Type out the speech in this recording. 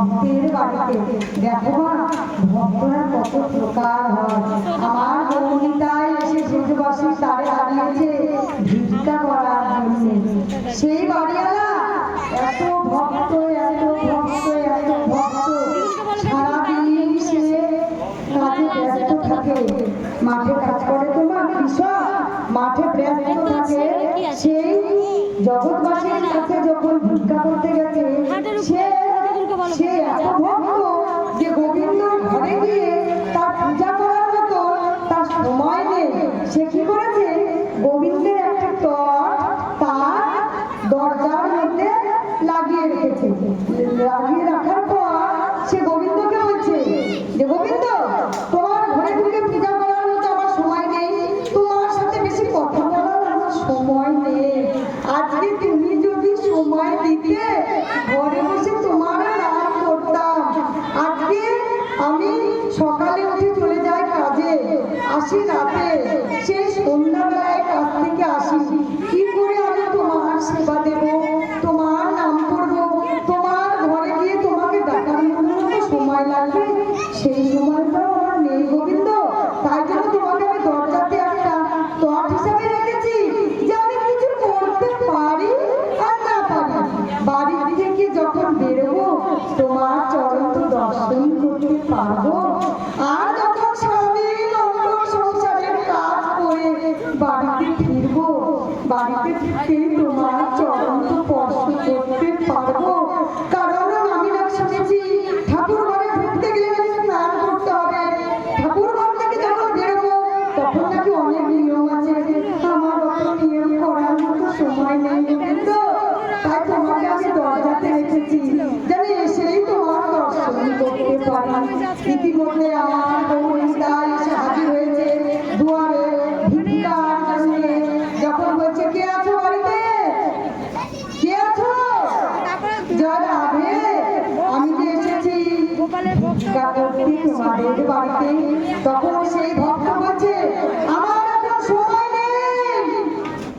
ভক্তের বাড়িতে। দেখো মা, ভক্তরা কত প্রকার হয়। আমার গৌরীতাই এসে ব্রজবাসীর তারে দাঁড়িয়েছে ভিক্ষা করার জন্য। সেই বাড়িওয়ালা এত ভক্ত, এত ভক্ত, এত ভক্ত, সারাদিন সে কাজে ব্যস্ত থাকে। মাঠে কাজ করে তোমার কৃষক, মাঠে ব্যস্ত থাকে। সেই জগৎবাসীর কাছে যখন ভিক্ষা করতে গেছে, সে এত ভক্ত যে গোবিন্দর ঘরে গিয়ে তার পূজা করার মতো তার সময় নেই। সে কি করেছে, গোবিন্দের একটা টর্চ তার দরজার মধ্যে লাগিয়ে রেখেছে। লাগিয়ে রাখার পর সে গোবিন্দকে বলছে যে গোবিন্দ, তোমার ঘরে ঢুকে পূজা করার মতো আমার সময় নেই, তোমার সাথে বেশি কথা বলার আমার সময় নেই। আজকে তুমি যদি সময় দিতে ঘরে বসে তোমার নাম করতাম। আজকে আমি সকালে উঠে চলে যাই কাজে, আসি রাতে, সেই সন্ধ্যাবেলায় কাজ থেকে আসি। কি করে আমি তোমার সেবা দেব, তোমার নাম করবো, তোমার ঘরে গিয়ে তোমাকে ডাকার মতো সময় লাগবে? সেই সময়টাও আমার নেই গোবিন্দ। তাই জন্য তোমাকে আমি দরজাতে একটা টর্চ হিসাবে রেখেছি, যে আমি কিছু করতে পারি আর না পারি, বাড়ি থেকে যখন বেরোবো তোমার চরণ তো দর্শন করতে পারবো। আর যখন সারাদিন অন্য সংসারের কাজ করে বাড়িতে ফিরবো, বাড়িতে ফিরে